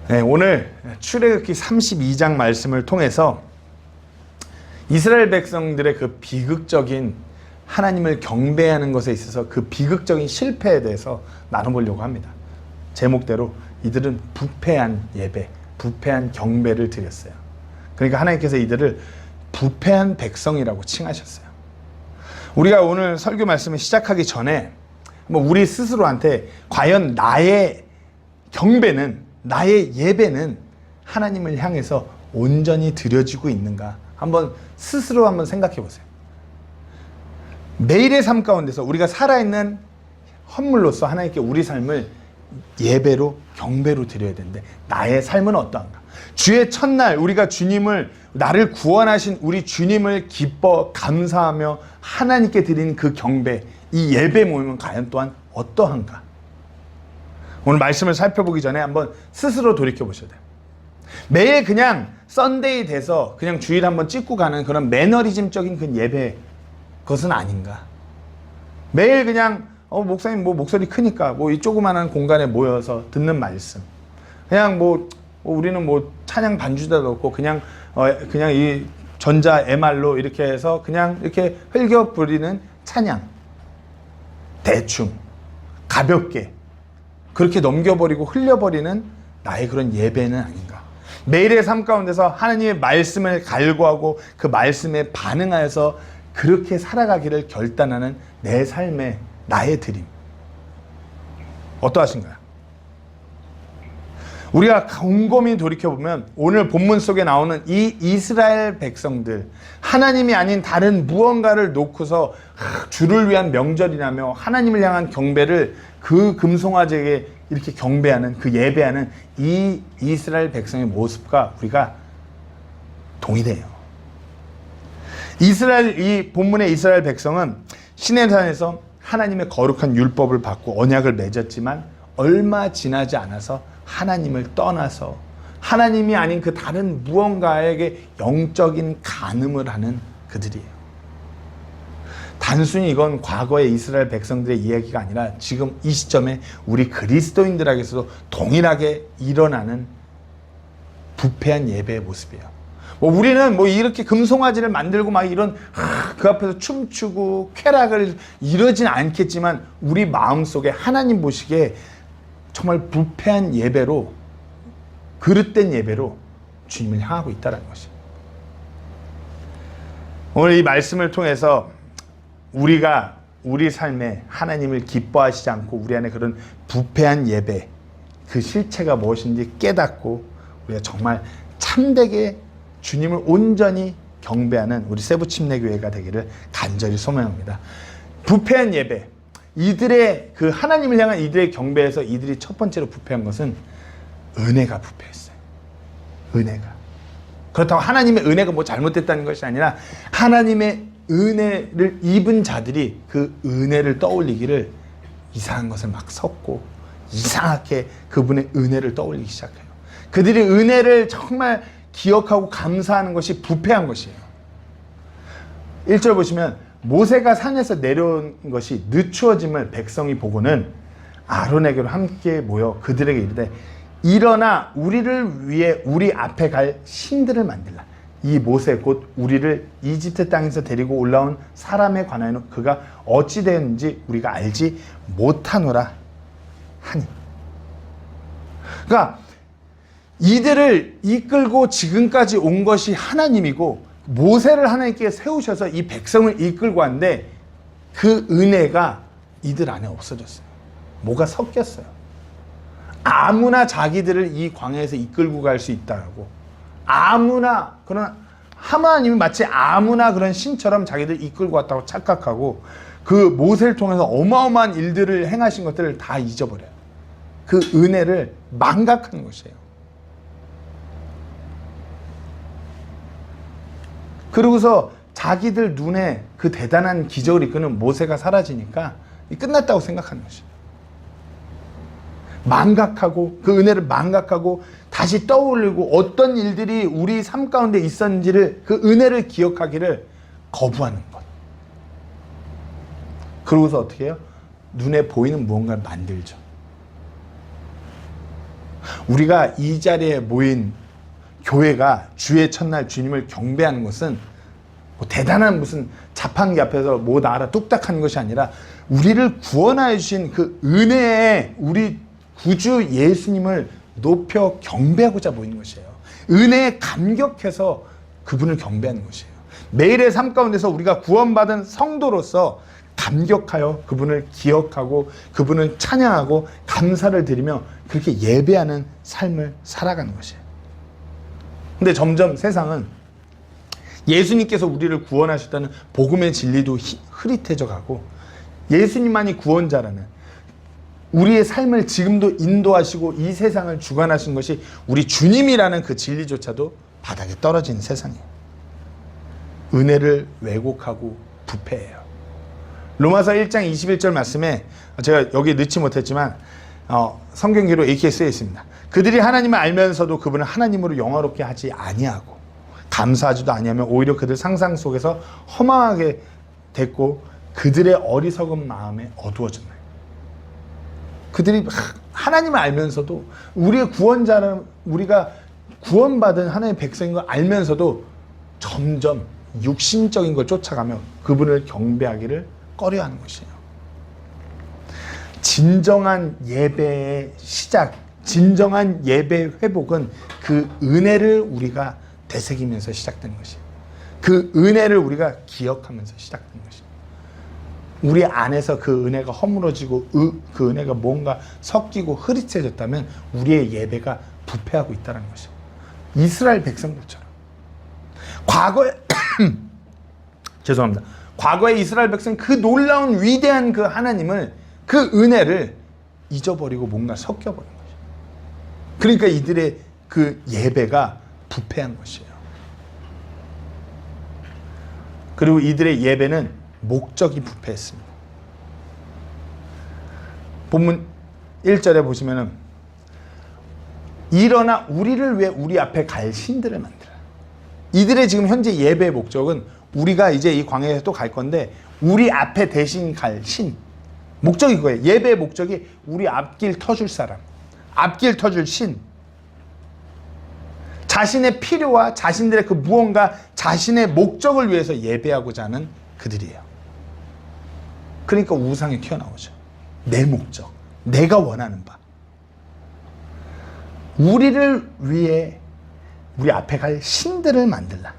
네, 오늘 출애굽기 32장 말씀을 통해서 이스라엘 백성들의 그 비극적인 하나님을 경배하는 것에 있어서 그 비극적인 실패에 대해서 나눠보려고 합니다. 제목대로 이들은 부패한 예배, 부패한 경배를 드렸어요. 그러니까 하나님께서 이들을 부패한 백성이라고 칭하셨어요. 우리가 오늘 설교 말씀을 시작하기 전에 우리 스스로한테 과연 나의 경배는, 나의 예배는 하나님을 향해서 온전히 드려지고 있는가 한번 스스로 한번 생각해 보세요. 매일의 삶 가운데서 우리가 살아있는 헌물로서 하나님께 우리 삶을 예배로 경배로 드려야 되는데 나의 삶은 어떠한가? 주의 첫날 우리가 주님을, 나를 구원하신 우리 주님을 기뻐 감사하며 하나님께 드린 그 경배, 이 예배 모임은 과연 또한 어떠한가? 오늘 말씀을 살펴보기 전에 한번 스스로 돌이켜 보셔야 돼요. 매일 그냥 썬데이 돼서 그냥 주일 한번 찍고 가는 그런 매너리즘적인 그 예배, 그것은 아닌가? 매일 그냥 목사님 목소리 크니까 이 조그마한 공간에 모여서 듣는 말씀, 그냥 우리는 찬양 반주자도 없고 그냥 이 전자 MR로 이렇게 해서 그냥 이렇게 흘겨 부리는 찬양, 대충 가볍게 그렇게 넘겨버리고 흘려버리는 나의 그런 예배는 아닌가? 매일의 삶 가운데서 하나님의 말씀을 갈구하고 그 말씀에 반응하여서 그렇게 살아가기를 결단하는 내 삶의 나의 드림, 어떠하신가요? 우리가 곰곰이 돌이켜보면 오늘 본문 속에 나오는 이 이스라엘 백성들, 하나님이 아닌 다른 무언가를 놓고서 주를 위한 명절이라며 하나님을 향한 경배를 그 금송아지에게 이렇게 경배하는, 그 예배하는 이 이스라엘 백성의 모습과 우리가 동일해요. 이 본문의 이스라엘 백성은 시내산에서 하나님의 거룩한 율법을 받고 언약을 맺었지만 얼마 지나지 않아서 하나님을 떠나서 하나님이 아닌 그 다른 무언가에게 영적인 간음을 하는 그들이에요. 단순히 이건 과거의 이스라엘 백성들의 이야기가 아니라 지금 이 시점에 우리 그리스도인들에게서도 동일하게 일어나는 부패한 예배의 모습이에요. 우리는 이렇게 금송아지를 만들고 그 앞에서 춤추고 쾌락을 이러진 않겠지만 우리 마음속에 하나님 보시기에 정말 부패한 예배로, 그릇된 예배로 주님을 향하고 있다는 것이에요. 오늘 이 말씀을 통해서 우리가 우리 삶에 하나님을 기뻐하시지 않고 우리 안에 그런 부패한 예배, 그 실체가 무엇인지 깨닫고 우리가 정말 참되게 주님을 온전히 경배하는 우리 세부침례교회가 되기를 간절히 소망합니다. 부패한 예배, 이들의 그 하나님을 향한 이들의 경배에서 이들이 첫 번째로 부패한 것은 은혜가 부패했어요. 은혜가. 그렇다고 하나님의 은혜가 잘못됐다는 것이 아니라 하나님의 은혜를 입은 자들이 그 은혜를 떠올리기를 이상한 것을 막 섞고 이상하게 그분의 은혜를 떠올리기 시작해요. 그들이 은혜를 정말 기억하고 감사하는 것이 부패한 것이에요. 1절 보시면 모세가 산에서 내려온 것이 늦추어짐을 백성이 보고는 아론에게로 함께 모여 그들에게 이르되 일어나 우리를 위해 우리 앞에 갈 신들을 만들라. 이 모세 곧 우리를 이집트 땅에서 데리고 올라온 사람에 관하여 그가 어찌 되었는지 우리가 알지 못하노라 하니. 그러니까 이들을 이끌고 지금까지 온 것이 하나님이고 모세를 하나님께 세우셔서 이 백성을 이끌고 왔는데 그 은혜가 이들 안에 없어졌어요. 뭐가 섞였어요. 아무나 자기들을 이 광야에서 이끌고 갈 수 있다고, 아무나 그런 하나님이 마치 아무나 그런 신처럼 자기들 이끌고 왔다고 착각하고 그 모세를 통해서 어마어마한 일들을 행하신 것들을 다 잊어버려요. 그 은혜를 망각하는 것이에요. 그러고서 자기들 눈에 그 대단한 기적을 이끄는 모세가 사라지니까 끝났다고 생각하는 것이에요. 망각하고 그 은혜를 망각하고 다시 떠올리고 어떤 일들이 우리 삶 가운데 있었는지를, 그 은혜를 기억하기를 거부하는 것. 그러고서 어떻게 해요? 눈에 보이는 무언가를 만들죠. 우리가 이 자리에 모인 교회가 주의 첫날 주님을 경배하는 것은 뭐 대단한 무슨 자판기 앞에서 뭐 나라 뚝딱 하는 것이 아니라 우리를 구원하여 주신 그 은혜에 우리 구주 예수님을 높여 경배하고자 모이는 것이에요. 은혜에 감격해서 그분을 경배하는 것이에요. 매일의 삶 가운데서 우리가 구원받은 성도로서 감격하여 그분을 기억하고 그분을 찬양하고 감사를 드리며 그렇게 예배하는 삶을 살아가는 것이에요. 근데 점점 세상은 예수님께서 우리를 구원하셨다는 복음의 진리도 흐릿해져 가고 예수님만이 구원자라는 우리의 삶을 지금도 인도하시고 이 세상을 주관하신 것이 우리 주님이라는 그 진리조차도 바닥에 떨어지는 세상이에요. 은혜를 왜곡하고 부패해요. 로마서 1장 21절 말씀에 제가 여기 넣지 못했지만 성경기로 이렇게 쓰여 있습니다. 그들이 하나님을 알면서도 그분을 하나님으로 영화롭게 하지 아니하고 감사하지도 아니하면 오히려 그들 상상 속에서 허망하게 됐고 그들의 어리석은 마음에 어두워졌나요. 그들이 하나님을 알면서도 우리의 구원자는 우리가 구원받은 하나님의 백성인 걸 알면서도 점점 육신적인 걸 쫓아가며 그분을 경배하기를 꺼려하는 것이에요. 진정한 예배의 시작, 진정한 예배 회복은 그 은혜를 우리가 되새기면서 시작되는 것이에요. 그 은혜를 우리가 기억하면서 시작되는 것이에요. 우리 안에서 그 은혜가 허물어지고 그 은혜가 뭔가 섞이고 흐릿해졌다면 우리의 예배가 부패하고 있다는 것이에요. 이스라엘 백성들처럼. 과거에 죄송합니다. 과거의 이스라엘 백성 그 놀라운 위대한 그 하나님을 그 은혜를 잊어버리고 뭔가 섞여버린 것이에요. 그러니까 이들의 그 예배가 부패한 것이에요. 그리고 이들의 예배는 목적이 부패했습니다. 본문 1절에 보시면은 일어나 우리를 위해 우리 앞에 갈 신들을 만들라. 이들의 지금 현재 예배의 목적은 우리가 이제 이 광야에서 또 갈 건데 우리 앞에 대신 갈 신. 목적이 그거예요. 예배의 목적이 우리 앞길 터줄 사람, 앞길 터줄 신. 자신의 필요와 자신들의 그 무언가 자신의 목적을 위해서 예배하고자 하는 그들이에요. 그러니까 우상이 튀어나오죠. 내 목적, 내가 원하는 바. 우리를 위해 우리 앞에 갈 신들을 만들라.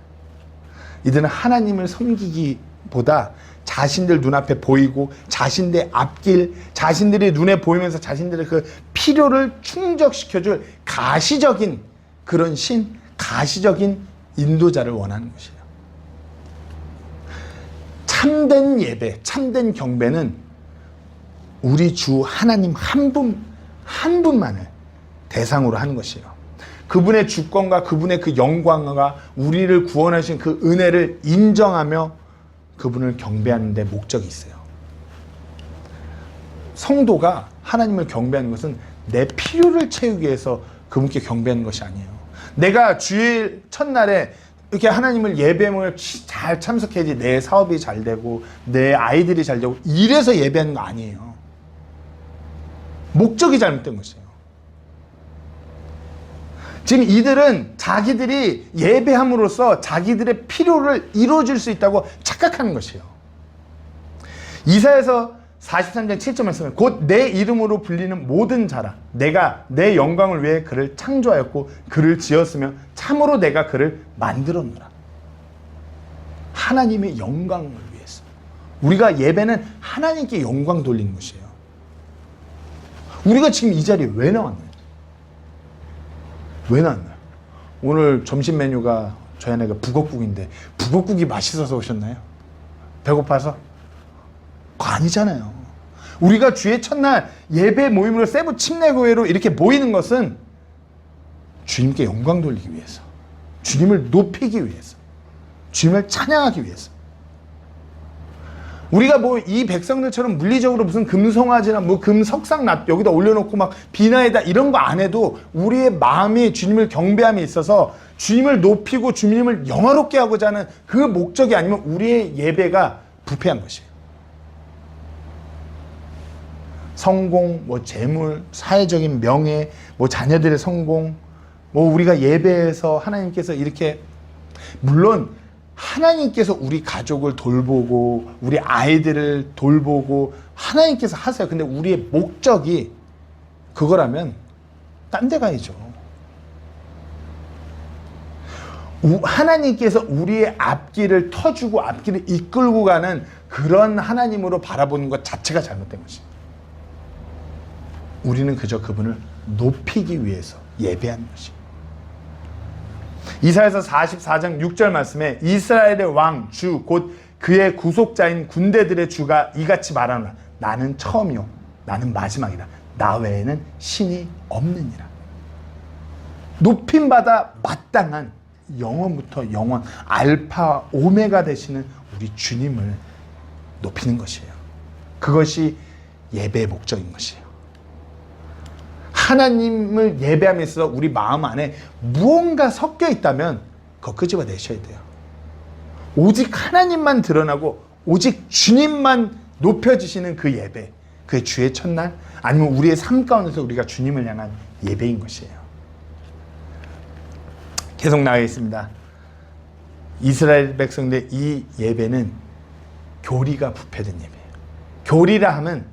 이들은 하나님을 섬기기보다 자신들 눈앞에 보이고 자신들의 앞길, 자신들이 눈에 보이면서 자신들의 그 필요를 충족시켜줄 가시적인 그런 신, 가시적인 인도자를 원하는 것이에요. 참된 예배, 참된 경배는 우리 주 하나님 한 분만을 대상으로 하는 것이에요. 그분의 주권과 그분의 그 영광과 우리를 구원하신 그 은혜를 인정하며 그분을 경배하는 데 목적이 있어요. 성도가 하나님을 경배하는 것은 내 필요를 채우기 위해서 그분께 경배하는 것이 아니에요. 내가 주일 첫날에 이렇게 하나님을 예배를 잘 참석해야지 내 사업이 잘 되고 내 아이들이 잘 되고 이래서 예배하는 거 아니에요. 목적이 잘못된 것이에요. 지금 이들은 자기들이 예배함으로써 자기들의 필요를 이루어줄 수 있다고 착각하는 것이에요. 이사야서 43장 7절 말씀에 곧 내 이름으로 불리는 모든 자라 내가 내 영광을 위해 그를 창조하였고 그를 지었으며 참으로 내가 그를 만들었노라. 하나님의 영광을 위해서. 우리가 예배는 하나님께 영광 돌리는 것이에요. 우리가 지금 이 자리에 왜 나왔나요? 왜 나왔나요? 오늘 점심 메뉴가 저희 아내가 북엇국인데 북엇국이 맛있어서 오셨나요? 배고파서? 아니잖아요. 우리가 주의 첫날 예배 모임으로 세부 침례교회로 이렇게 모이는 것은 주님께 영광 돌리기 위해서, 주님을 높이기 위해서, 주님을 찬양하기 위해서. 우리가 뭐 이 백성들처럼 물리적으로 무슨 금송아지나 뭐 금석상 여기다 올려놓고 막 비나에다 이런 거 안 해도 우리의 마음이 주님을 경배함에 있어서 주님을 높이고 주님을 영화롭게 하고자 하는 그 목적이 아니면 우리의 예배가 부패한 것이에요. 성공, 뭐 재물, 사회적인 명예, 뭐 자녀들의 성공, 뭐 우리가 예배에서 하나님께서 이렇게, 물론 하나님께서 우리 가족을 돌보고 우리 아이들을 돌보고 하나님께서 하세요. 근데 우리의 목적이 그거라면 딴 데 가야죠. 하나님께서 우리의 앞길을 터주고 앞길을 이끌고 가는 그런 하나님으로 바라보는 것 자체가 잘못된 것입니다. 우리는 그저 그분을 높이기 위해서 예배하는 것입니다. 이사야서 44장 6절 말씀에 이스라엘의 왕, 주, 곧 그의 구속자인 군대들의 주가 이같이 말하노라. 나는 처음이요 나는 마지막이라. 나 외에는 신이 없느니라. 높임받아 마땅한 영원부터 영원 알파 오메가 되시는 우리 주님을 높이는 것이에요. 그것이 예배의 목적인 것이에요. 하나님을 예배하면서 우리 마음 안에 무언가 섞여 있다면 그거 끄집어내셔야 돼요. 오직 하나님만 드러나고 오직 주님만 높여지시는 그 예배, 그게 주의 첫날 아니면 우리의 삶 가운데서 우리가 주님을 향한 예배인 것이에요. 계속 나가겠습니다. 이스라엘 백성들의 이 예배는 교리가 부패된 예배예요. 교리라 하면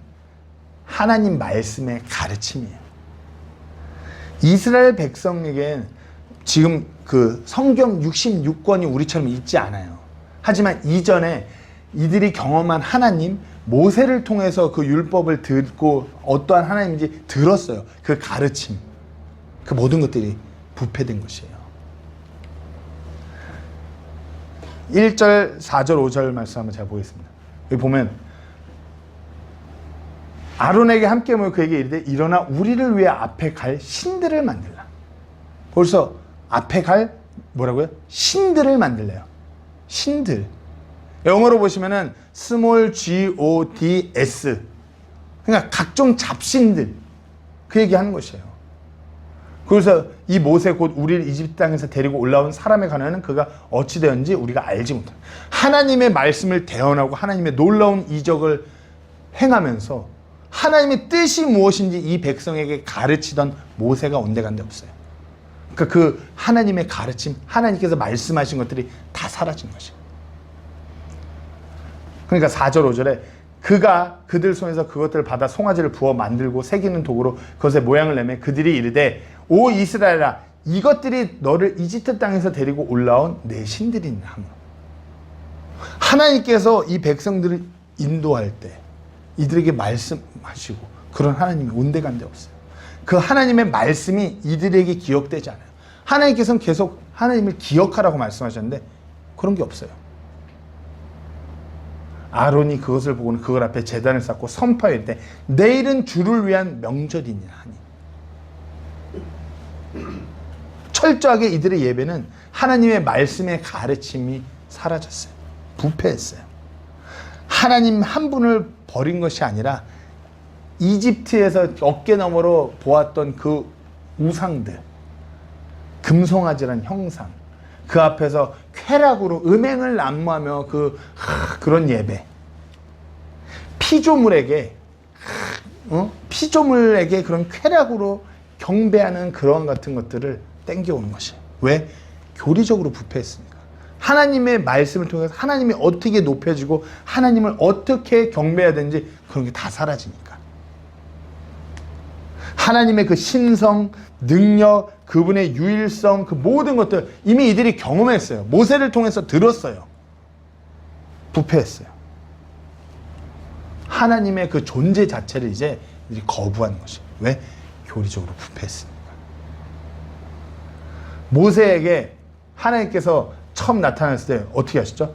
하나님 말씀의 가르침이에요. 이스라엘 백성에겐 지금 그 성경 66권이 우리처럼 있지 않아요. 하지만 이전에 이들이 경험한 하나님, 모세를 통해서 그 율법을 듣고 어떠한 하나님인지 들었어요. 그 가르침, 그 모든 것들이 부패된 것이에요. 1절, 4절, 5절 말씀 한번 제가 보겠습니다. 여기 보면 아론에게 함께 모여 그에게 이르되 일어나 우리를 위해 앞에 갈 신들을 만들라. 벌써 앞에 갈 뭐라고요? 신들을 만들래요. 신들. 영어로 보시면은 small gods. 그러니까 각종 잡신들. 그 얘기하는 것이에요. 그래서 이 모세 곧 우리를 이집트 땅에서 데리고 올라온 사람에 관하여는 그가 어찌 되었는지 우리가 알지 못한다. 하나님의 말씀을 대언하고 하나님의 놀라운 이적을 행하면서 하나님의 뜻이 무엇인지 이 백성에게 가르치던 모세가 온데간데 없어요. 그러니까 그 하나님의 가르침, 하나님께서 말씀하신 것들이 다 사라진 것이에요. 그러니까 4절 5절에 그가 그들 손에서 그것들을 받아 송아지를 부어 만들고 새기는 도구로 그것의 모양을 내매 그들이 이르되 오 이스라엘아 이것들이 너를 이집트 땅에서 데리고 올라온 내 신들이니라 하므로. 하나님께서 이 백성들을 인도할 때 이들에게 말씀하시고 그런 하나님이 온데간데 없어요. 그 하나님의 말씀이 이들에게 기억되지 않아요. 하나님께서는 계속 하나님을 기억하라고 말씀하셨는데 그런 게 없어요. 아론이 그것을 보고는 그걸 앞에 제단을 쌓고 선포할 때 내일은 주를 위한 명절이니라 하니. 철저하게 이들의 예배는 하나님의 말씀의 가르침이 사라졌어요. 부패했어요. 하나님 한 분을 버린 것이 아니라 이집트에서 어깨 너머로 보았던 그 우상들, 금송아지란 형상, 그 앞에서 쾌락으로 음행을 난무하며 그런 예배, 피조물에게 그런 쾌락으로 경배하는 그런 같은 것들을 땡겨오는 것이에요. 왜? 교리적으로 부패했으니까. 하나님의 말씀을 통해서 하나님이 어떻게 높여지고 하나님을 어떻게 경배해야 되는지 그런 게 다 사라지니까. 하나님의 그 신성, 능력, 그분의 유일성, 그 모든 것들 이미 이들이 경험했어요. 모세를 통해서 들었어요. 부패했어요. 하나님의 그 존재 자체를 이제 이들이 거부하는 것이에요. 왜? 교리적으로 부패했으니까. 모세에게 하나님께서 처음 나타났을 때 어떻게 하셨죠?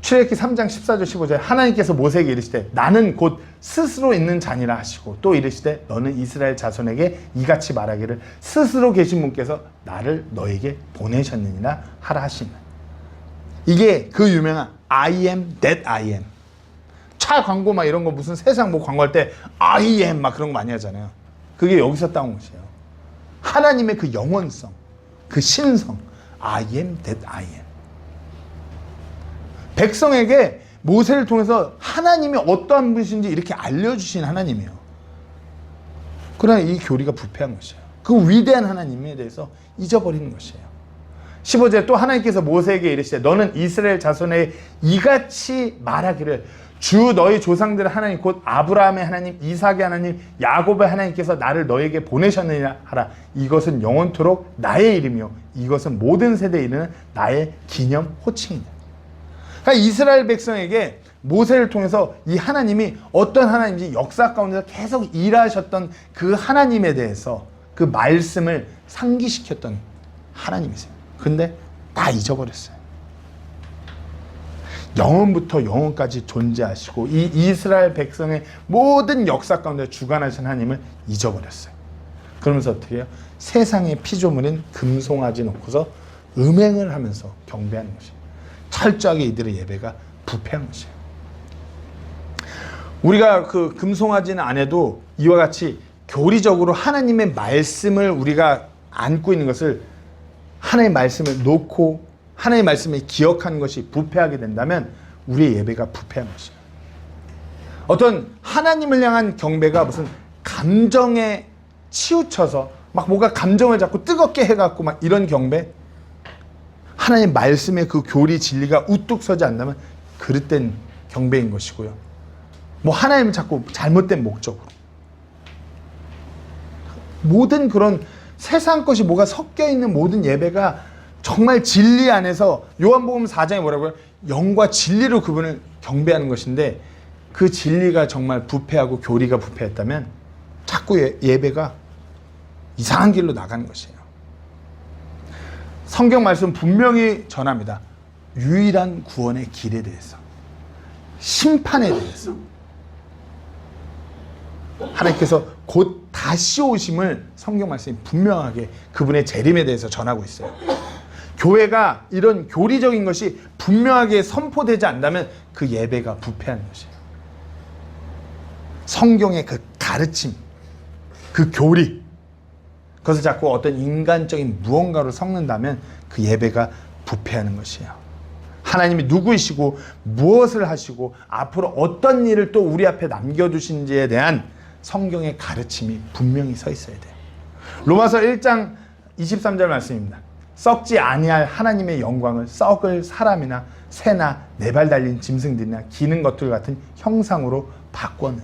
출애굽기 3장 14절 15절에 하나님께서 모세에게 이르시되 나는 곧 스스로 있는 자니라 하시고 또 이르시되 너는 이스라엘 자손에게 이같이 말하기를 스스로 계신 분께서 나를 너에게 보내셨느니라 하라 하시나. 이게 그 유명한 I am that I am. 차 광고 막 이런 거 무슨 세상 뭐 광고할 때 I am 막 그런 거 많이 하잖아요. 그게 여기서 따온 것이에요. 하나님의 그 영원성, 그 신성, I am that I am. 백성에게 모세를 통해서 하나님이 어떠한 분이신지 이렇게 알려주신 하나님이에요. 그러나 이 교리가 부패한 것이에요. 그 위대한 하나님에 대해서 잊어버리는 것이에요. 15절에 또 하나님께서 모세에게 이르시되 너는 이스라엘 자손에 이같이 말하기를 주 너희 조상들의 하나님 곧 아브라함의 하나님 이삭의 하나님 야곱의 하나님께서 나를 너에게 보내셨느니라 하라. 이것은 영원토록 나의 이름이요 이것은 모든 세대에 이르는 나의 기념 호칭이다. 그러니까 이스라엘 백성에게 모세를 통해서 이 하나님이 어떤 하나님인지 역사 가운데서 계속 일하셨던 그 하나님에 대해서 그 말씀을 상기시켰던 하나님이세요. 근데 다 잊어버렸어요. 영원부터 영원까지 존재하시고 이 이스라엘 백성의 모든 역사 가운데 주관하신 하나님을 잊어버렸어요. 그러면서 어떻게 해요? 세상의 피조물인 금송아지 놓고서 음행을 하면서 경배하는 것이에요. 철저하게 이들의 예배가 부패한 것이에요. 우리가 그 금송아지는 안 해도 이와 같이 교리적으로 하나님의 말씀을 우리가 안고 있는 것을 하나님의 말씀을 놓고 하나님의 말씀을 기억하는 것이 부패하게 된다면 우리의 예배가 부패한 것이에요. 어떤 하나님을 향한 경배가 무슨 감정에 치우쳐서 막 뭐가 감정을 자꾸 뜨겁게 해갖고 막 이런 경배, 하나님의 말씀의 그 교리 진리가 우뚝 서지 않다면 그릇된 경배인 것이고요. 뭐 하나님을 자꾸 잘못된 목적으로 모든 그런 세상 것이 뭐가 섞여 있는 모든 예배가 정말 진리 안에서 요한복음 4장에 뭐라고요? 영과 진리로 그분을 경배하는 것인데 그 진리가 정말 부패하고 교리가 부패했다면 자꾸 예배가 이상한 길로 나가는 것이에요. 성경 말씀 분명히 전합니다. 유일한 구원의 길에 대해서, 심판에 대해서 하나님께서 곧 다시 오심을 성경 말씀이 분명하게 그분의 재림에 대해서 전하고 있어요. 교회가 이런 교리적인 것이 분명하게 선포되지 않는다면 그 예배가 부패한 것이에요. 성경의 그 가르침, 그 교리, 그것을 자꾸 어떤 인간적인 무언가로 섞는다면 그 예배가 부패하는 것이에요. 하나님이 누구이시고 무엇을 하시고 앞으로 어떤 일을 또 우리 앞에 남겨두신지에 대한 성경의 가르침이 분명히 서 있어야 돼요. 로마서 1장 23절 말씀입니다. 썩지 아니할 하나님의 영광을 썩을 사람이나 새나 네 발 달린 짐승들이나 기는 것들 같은 형상으로 바꿔내요.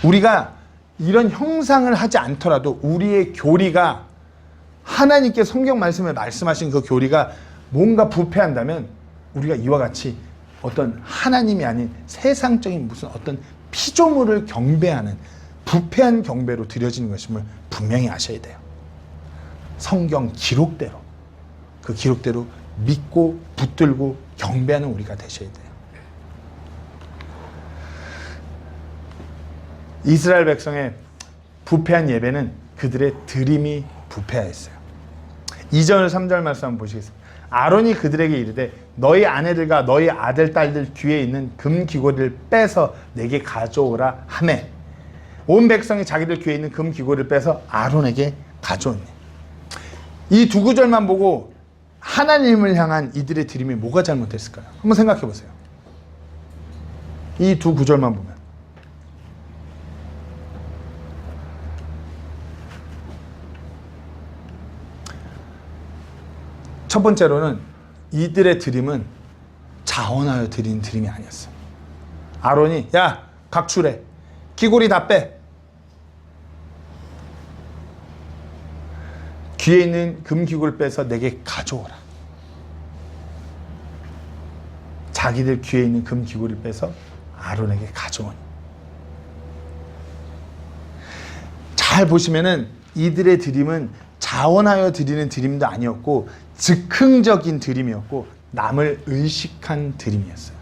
우리가 이런 형상을 하지 않더라도 우리의 교리가 하나님께 성경 말씀을 말씀하신 그 교리가 뭔가 부패한다면 우리가 이와 같이 어떤 하나님이 아닌 세상적인 무슨 어떤 피조물을 경배하는 부패한 경배로 드려지는 것임을 분명히 아셔야 돼요. 성경 기록대로 그 기록대로 믿고 붙들고 경배하는 우리가 되셔야 돼요. 이스라엘 백성의 부패한 예배는 그들의 드림이 부패하였어요. 2절 3절 말씀 한번 보시겠습니다. 아론이 그들에게 이르되 너희 아내들과 너희 아들 딸들 뒤에 있는 금귀고리를 빼서 내게 가져오라 하매 온 백성이 자기들 귀에 있는 금귀고리를 빼서 아론에게 가져오니. 이 두 구절만 보고 하나님을 향한 이들의 드림이 뭐가 잘못됐을까요? 한번 생각해 보세요. 이 두 구절만 보면 첫 번째로는 이들의 드림은 자원하여 드린 드림이 아니었어요. 아론이 야 각출해 귀고리 다 빼, 귀에 있는 금귀고리를 빼서 내게 가져오라. 자기들 귀에 있는 금귀고리를 빼서 아론에게 가져오니. 잘 보시면은 이들의 드림은 자원하여 드리는 드림도 아니었고 즉흥적인 드림이었고 남을 의식한 드림이었어요.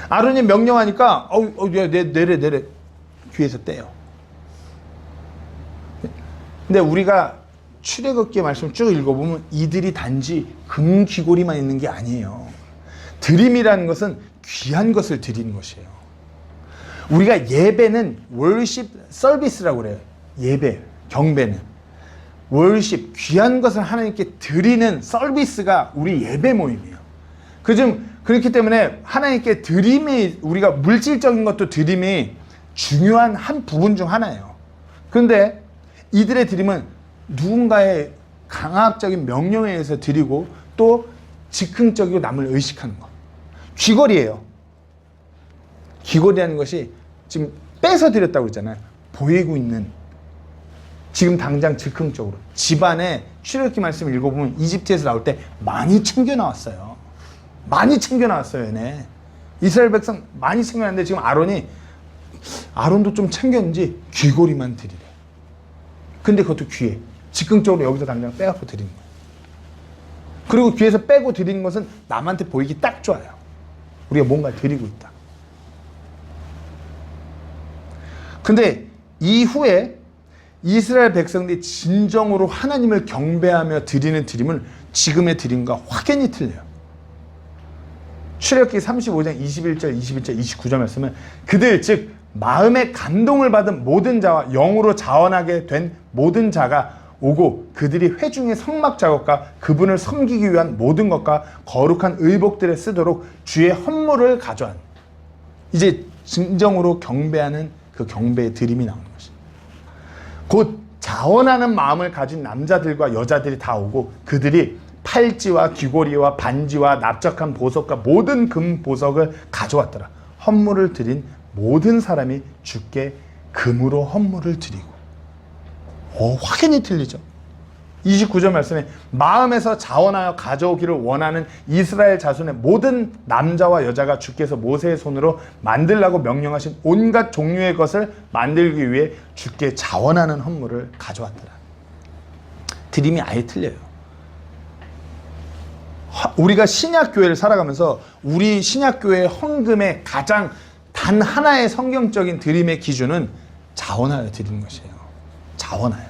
아론이 명령하니까 내래 귀에서 떼요. 근데 우리가 출애굽기 말씀 쭉 읽어보면 이들이 단지 금귀고리만 있는 게 아니에요. 드림이라는 것은 귀한 것을 드리는 것이에요. 우리가 예배는 월십 서비스라고 그래요. 예배, 경배는 월십, 귀한 것을 하나님께 드리는 서비스가 우리 예배 모임이에요. 그렇기 때문에 하나님께 드림이, 우리가 물질적인 것도 드림이 중요한 한 부분 중 하나예요. 그런데 이들의 드림은 누군가의 강압적인 명령에 의해서 드리고 또 즉흥적이고 남을 의식하는 것. 귀걸이에요. 귀걸이라는 것이 지금 빼서 드렸다고 그랬잖아요. 보이고 있는, 지금 당장 즉흥적으로. 집안에 출애굽기 말씀 읽어보면 이집트에서 나올 때 많이 챙겨 나왔어요. 많이 챙겨 나왔어요. 얘네 이스라엘 백성 많이 챙겨 나왔는데 지금 아론도 좀 챙겼는지 귀걸이만 드리래. 근데 그것도 귀에 즉흥적으로 여기서 당장 빼갖고 드리는 거예요. 그리고 귀에서 빼고 드리는 것은 남한테 보이기 딱 좋아요. 우리가 뭔가 드리고 있다. 근데 이후에 이스라엘 백성들이 진정으로 하나님을 경배하며 드리는 드림은 지금의 드림과 확연히 틀려요. 출애굽기 35장 21절, 22절, 29절 말씀은 그들 즉 마음의 감동을 받은 모든 자와 영으로 자원하게 된 모든 자가 오고 그들이 회중의 성막 작업과 그분을 섬기기 위한 모든 것과 거룩한 의복들에 쓰도록 주의 헌물을 가져온. 이제 진정으로 경배하는 그 경배의 드림이 나오는 것입니다. 곧 자원하는 마음을 가진 남자들과 여자들이 다 오고 그들이 팔찌와 귀고리와 반지와 납작한 보석과 모든 금 보석을 가져왔더라. 헌물을 드린 모든 사람이 주께 금으로 헌물을 드리고. 확연히 틀리죠. 29절 말씀에 마음에서 자원하여 가져오기를 원하는 이스라엘 자손의 모든 남자와 여자가 주께서 모세의 손으로 만들라고 명령하신 온갖 종류의 것을 만들기 위해 주께 자원하는 헌물을 가져왔더라. 드림이 아예 틀려요. 우리가 신약교회를 살아가면서 우리 신약교회의 헌금의 가장 단 하나의 성경적인 드림의 기준은 자원하여 드리는 것이에요. 자원하여.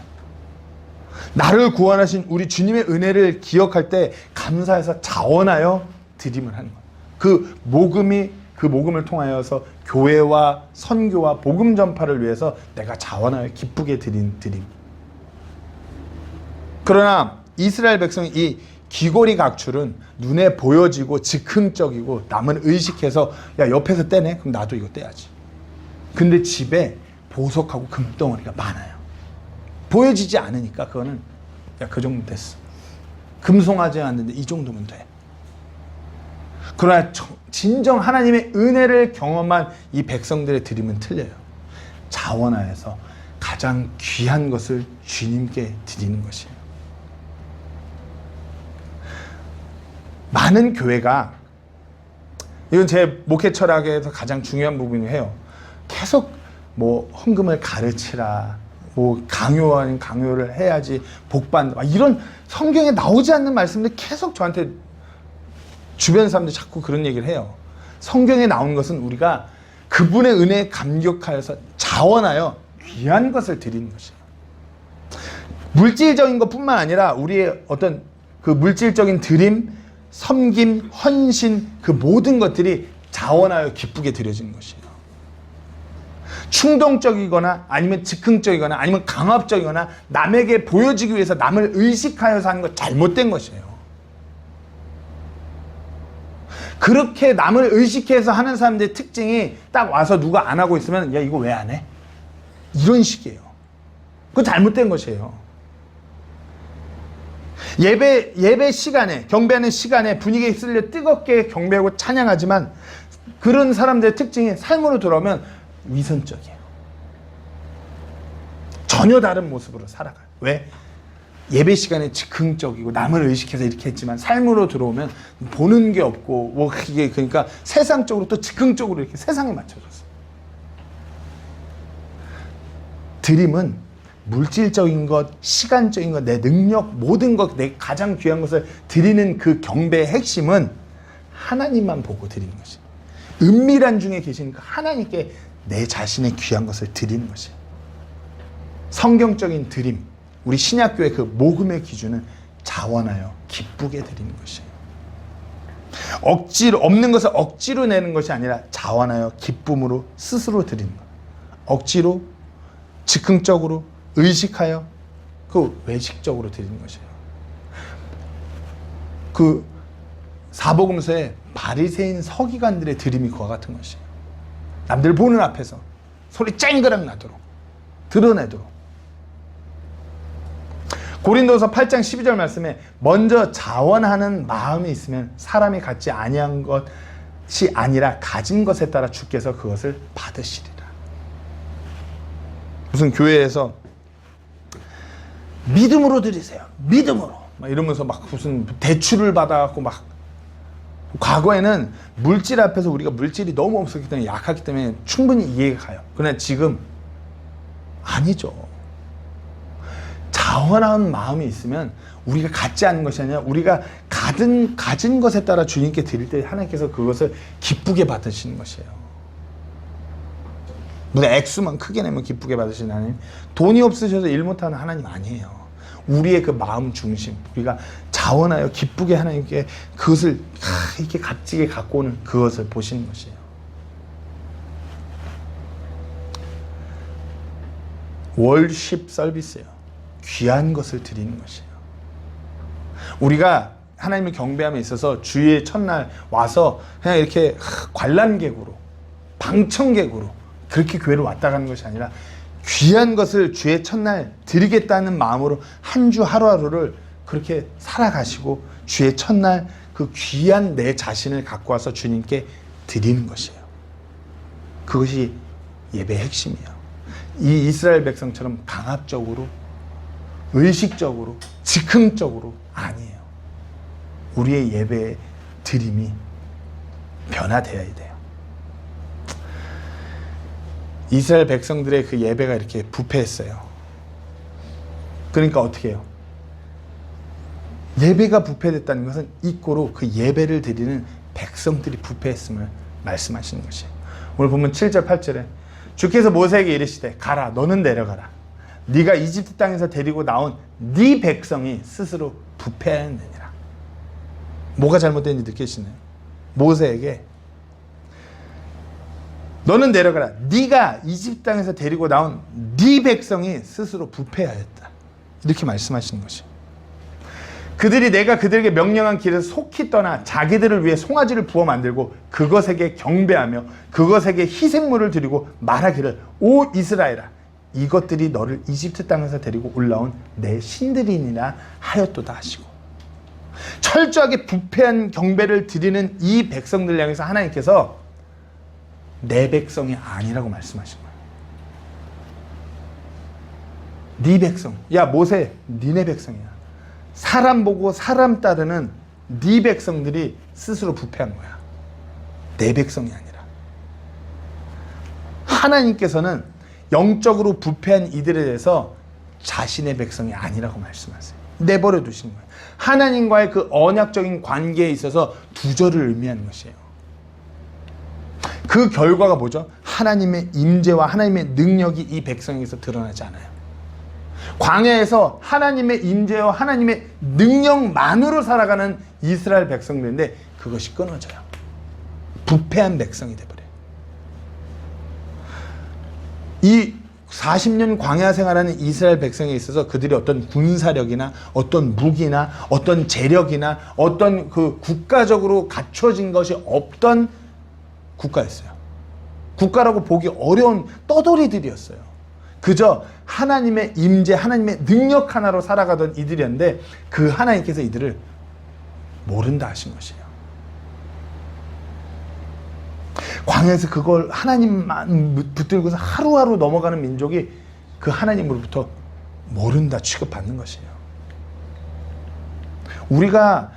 나를 구원하신 우리 주님의 은혜를 기억할 때 감사해서 자원하여 드림을 하는 거예요. 그 모금을 통하여서 교회와 선교와 복음 전파를 위해서 내가 자원하여 기쁘게 드린 드림. 그러나 이스라엘 백성이 이 귀걸이 각출은 눈에 보여지고 즉흥적이고 남을 의식해서 야 옆에서 떼네? 그럼 나도 이거 떼야지. 근데 집에 보석하고 금덩어리가 많아요. 보여지지 않으니까 그거는 야 그 정도 됐어. 금송아지 않는데 이 정도면 돼. 그러나 진정 하나님의 은혜를 경험한 이 백성들의 드림은 틀려요. 자원하여서 가장 귀한 것을 주님께 드리는 것이에요. 많은 교회가, 이건 제 목회 철학에서 가장 중요한 부분이에요. 계속 뭐 헌금을 가르치라, 뭐 강요를 해야지 복받는다, 이런 성경에 나오지 않는 말씀들 계속 저한테 주변 사람들이 자꾸 그런 얘기를 해요. 성경에 나온 것은 우리가 그분의 은혜에 감격하여서 자원하여 귀한 것을 드리는 것이에요. 물질적인 것뿐만 아니라 우리의 어떤 그 물질적인 드림, 섬김, 헌신, 그 모든 것들이 자원하여 기쁘게 드려지는 것이에요. 충동적이거나 아니면 즉흥적이거나 아니면 강압적이거나 남에게 보여지기 위해서 남을 의식하여서 하는 것 잘못된 것이에요. 그렇게 남을 의식해서 하는 사람들의 특징이 딱 와서 누가 안 하고 있으면 야 이거 왜 안 해? 이런 식이에요. 그거 잘못된 것이에요. 예배 시간에, 경배하는 시간에 분위기에 쓸려 뜨겁게 경배하고 찬양하지만 그런 사람들의 특징이 삶으로 돌아오면 위선적이에요. 전혀 다른 모습으로 살아가요. 왜? 예배 시간에 즉흥적이고 남을 의식해서 이렇게 했지만 삶으로 들어오면 보는 게 없고 뭐 이게 그러니까 세상적으로 또 즉흥적으로 이렇게 세상에 맞춰졌어요. 드림은 물질적인 것, 시간적인 것, 내 능력, 모든 것, 내 가장 귀한 것을 드리는 그 경배의 핵심은 하나님만 보고 드리는 것이에요. 은밀한 중에 계시는 그 하나님께 내 자신의 귀한 것을 드리는 것이에요. 성경적인 드림, 우리 신약교회 그 모금의 기준은 자원하여 기쁘게 드리는 것이에요. 억지로, 없는 것을 억지로 내는 것이 아니라 자원하여 기쁨으로 스스로 드리는 것. 억지로, 즉흥적으로, 의식하여 그 외식적으로 드리는 것이에요. 그 사복음서에 바리새인 서기관들의 드림이 그와 같은 것이에요. 남들 보는 앞에서 소리 쨍그랑 나도록 드러내도록. 고린도서 8장 12절 말씀에 먼저 자원하는 마음이 있으면 사람이 갖지 아니한 것이 아니라 가진 것에 따라 주께서 그것을 받으시리라. 무슨 교회에서 믿음으로 드리세요. 믿음으로. 막 이러면서 막 무슨 대출을 받아갖고 막. 과거에는 물질 앞에서 우리가 물질이 너무 없었기 때문에 약하기 때문에 충분히 이해가 가요. 그러나 지금 아니죠. 자원하는 마음이 있으면 우리가 갖지 않은 것이 아니라 우리가 가진 것에 따라 주님께 드릴 때 하나님께서 그것을 기쁘게 받으시는 것이에요. 무슨 액수만 크게 내면 기쁘게 받으시는 하나님, 돈이 없으셔서 일 못하는 하나님 아니에요. 우리의 그 마음 중심, 우리가 자원하여 기쁘게 하나님께 그것을 이렇게 값지게 갖고 오는 그것을 보시는 것이에요. 월십 서비스예요. 귀한 것을 드리는 것이에요. 우리가 하나님을 경배함에 있어서 주의 첫날 와서 그냥 이렇게 관람객으로, 방청객으로 그렇게 교회를 왔다 가는 것이 아니라 귀한 것을 주의 첫날 드리겠다는 마음으로 한 주 하루하루를 그렇게 살아가시고 주의 첫날 그 귀한 내 자신을 갖고 와서 주님께 드리는 것이에요. 그것이 예배의 핵심이에요. 이 이스라엘 백성처럼 강압적으로, 의식적으로, 즉흥적으로 아니에요. 우리의 예배의 드림이 변화되어야 돼요. 이스라엘 백성들의 그 예배가 이렇게 부패했어요. 그러니까 어떻게 해요? 예배가 부패됐다는 것은 이꼬로 그 예배를 드리는 백성들이 부패했음을 말씀하시는 것이에요. 오늘 보면 7절 8절에 주께서 모세에게 이르시되 가라 너는 내려가라 네가 이집트 땅에서 데리고 나온 네 백성이 스스로 부패하였느니라. 뭐가 잘못된지 느끼시나요? 모세에게 너는 내려가라 네가 이집트 땅에서 데리고 나온 네 백성이 스스로 부패하였다. 이렇게 말씀하시는 것이에요. 그들이 내가 그들에게 명령한 길에서 속히 떠나 자기들을 위해 송아지를 부어 만들고 그것에게 경배하며 그것에게 희생물을 드리고 말하기를 오 이스라엘아 이것들이 너를 이집트 땅에서 데리고 올라온 내 신들이니라 하였도다 하시고, 철저하게 부패한 경배를 드리는 이 백성들 향해서 하나님께서 내 백성이 아니라고 말씀하신 거예요. 네 백성, 야 모세 니네 백성이야. 사람 보고 사람 따르는 네 백성들이 스스로 부패한 거야. 내 백성이 아니라. 하나님께서는 영적으로 부패한 이들에 대해서 자신의 백성이 아니라고 말씀하세요. 내버려 두신 거예요. 하나님과의 그 언약적인 관계에 있어서 두절을 의미하는 것이에요. 그 결과가 뭐죠? 하나님의 임재와 하나님의 능력이 이 백성에서 드러나지 않아요. 광야에서 하나님의 임재와 하나님의 능력만으로 살아가는 이스라엘 백성들인데 그것이 끊어져요. 부패한 백성이 돼버려요. 이 40년 광야 생활하는 이스라엘 백성에 있어서 그들이 어떤 군사력이나 어떤 무기나 어떤 재력이나 어떤 그 국가적으로 갖춰진 것이 없던 국가였어요. 국가라고 보기 어려운 떠돌이들이었어요. 그저 하나님의 임재, 하나님의 능력 하나로 살아가던 이들이었는데 그 하나님께서 이들을 모른다 하신 것이에요. 광야에서 그걸 하나님만 붙들고서 하루하루 넘어가는 민족이 그 하나님으로부터 모른다 취급받는 것이에요. 우리가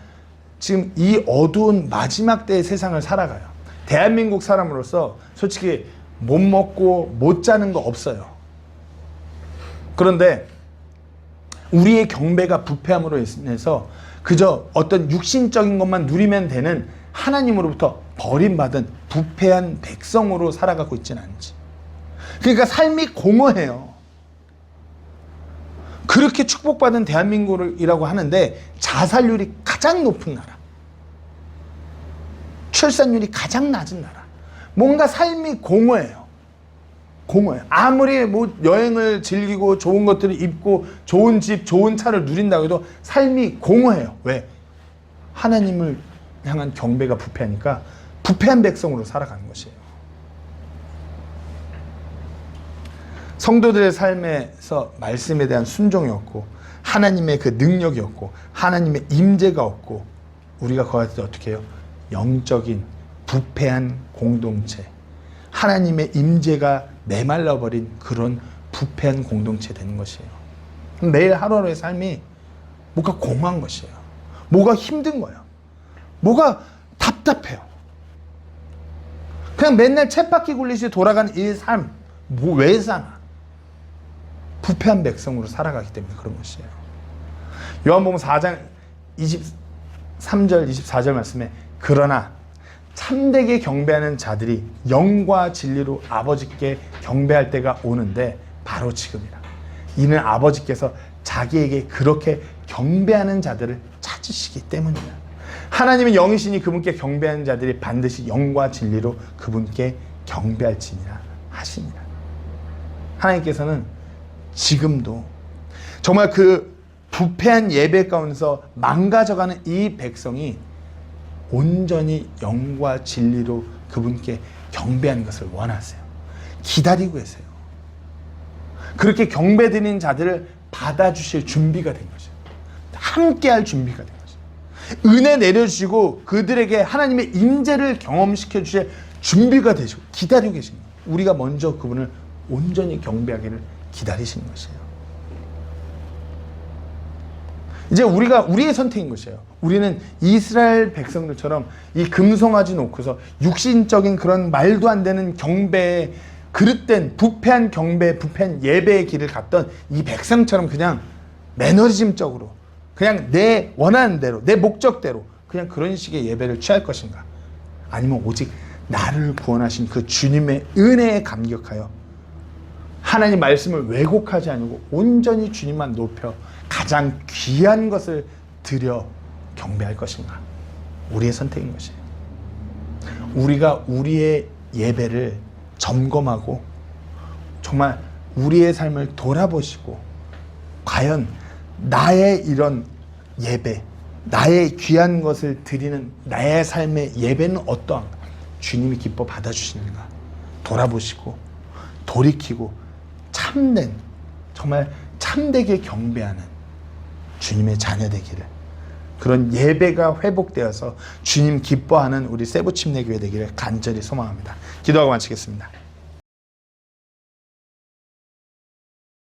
지금 이 어두운 마지막 때의 세상을 살아가요. 대한민국 사람으로서 솔직히 못 먹고 못 자는 거 없어요. 그런데 우리의 경배가 부패함으로 인해서 그저 어떤 육신적인 것만 누리면 되는 하나님으로부터 버림받은 부패한 백성으로 살아가고 있지는 않지. 그러니까 삶이 공허해요. 그렇게 축복받은 대한민국이라고 하는데 자살률이 가장 높은 나라, 출산율이 가장 낮은 나라. 뭔가 삶이 공허해요. 공허해요. 아무리 뭐 여행을 즐기고 좋은 것들을 입고 좋은 집, 좋은 차를 누린다고 해도 삶이 공허해요. 왜? 하나님을 향한 경배가 부패하니까 부패한 백성으로 살아가는 것이에요. 성도들의 삶에서 말씀에 대한 순종이었고 하나님의 그 능력이었고 하나님의 임재가 없고 우리가 거기서 어떻게 해요? 영적인 부패한 공동체, 하나님의 임재가 메말라버린 그런 부패한 공동체 되는 것이에요. 매일 하루하루의 삶이 뭐가 공허한 것이에요. 뭐가 힘든 거예요. 뭐가 답답해요. 그냥 맨날 쳇바퀴 굴리듯이 돌아가는 이 삶, 왜 사나? 부패한 백성으로 살아가기 때문에 그런 것이에요. 요한복음 4장 23절 24절 말씀에 그러나 참되게 경배하는 자들이 영과 진리로 아버지께 경배할 때가 오는데 바로 지금이라. 이는 아버지께서 자기에게 그렇게 경배하는 자들을 찾으시기 때문이다. 하나님은 영이시니 그분께 경배하는 자들이 반드시 영과 진리로 그분께 경배할지니라 하시니라. 하나님께서는 지금도 정말 그 부패한 예배 가운데서 망가져가는 이 백성이 온전히 영과 진리로 그분께 경배하는 것을 원하세요. 기다리고 계세요. 그렇게 경배드리는 자들을 받아주실 준비가 된 거죠. 함께할 준비가 된 거죠. 은혜 내려주시고 그들에게 하나님의 임재를 경험시켜 주실 준비가 되시고 기다리고 계신 거예요. 우리가 먼저 그분을 온전히 경배하기를 기다리시는 것이에요. 이제 우리의 선택인 것이에요. 우리는 이스라엘 백성들처럼 이 금송아지 놓고서 육신적인 그런 말도 안 되는 경배에 그릇된 부패한 경배, 부패한 예배의 길을 갔던 이 백성처럼 그냥 매너리즘적으로 그냥 내 원하는 대로 내 목적대로 그냥 그런 식의 예배를 취할 것인가? 아니면 오직 나를 구원하신 그 주님의 은혜에 감격하여 하나님 말씀을 왜곡하지 않고 온전히 주님만 높여 가장 귀한 것을 드려 경배할 것인가? 우리의 선택인 것이에요. 우리가 우리의 예배를 점검하고 정말 우리의 삶을 돌아보시고 과연 나의 이런 예배, 나의 귀한 것을 드리는 나의 삶의 예배는 어떠한가? 주님이 기뻐 받아주시는가? 돌아보시고 돌이키고 참된 정말 참되게 경배하는 주님의 자녀 되기를, 그런 예배가 회복되어서 주님 기뻐하는 우리 세부침례교회 되기를 간절히 소망합니다. 기도하고 마치겠습니다.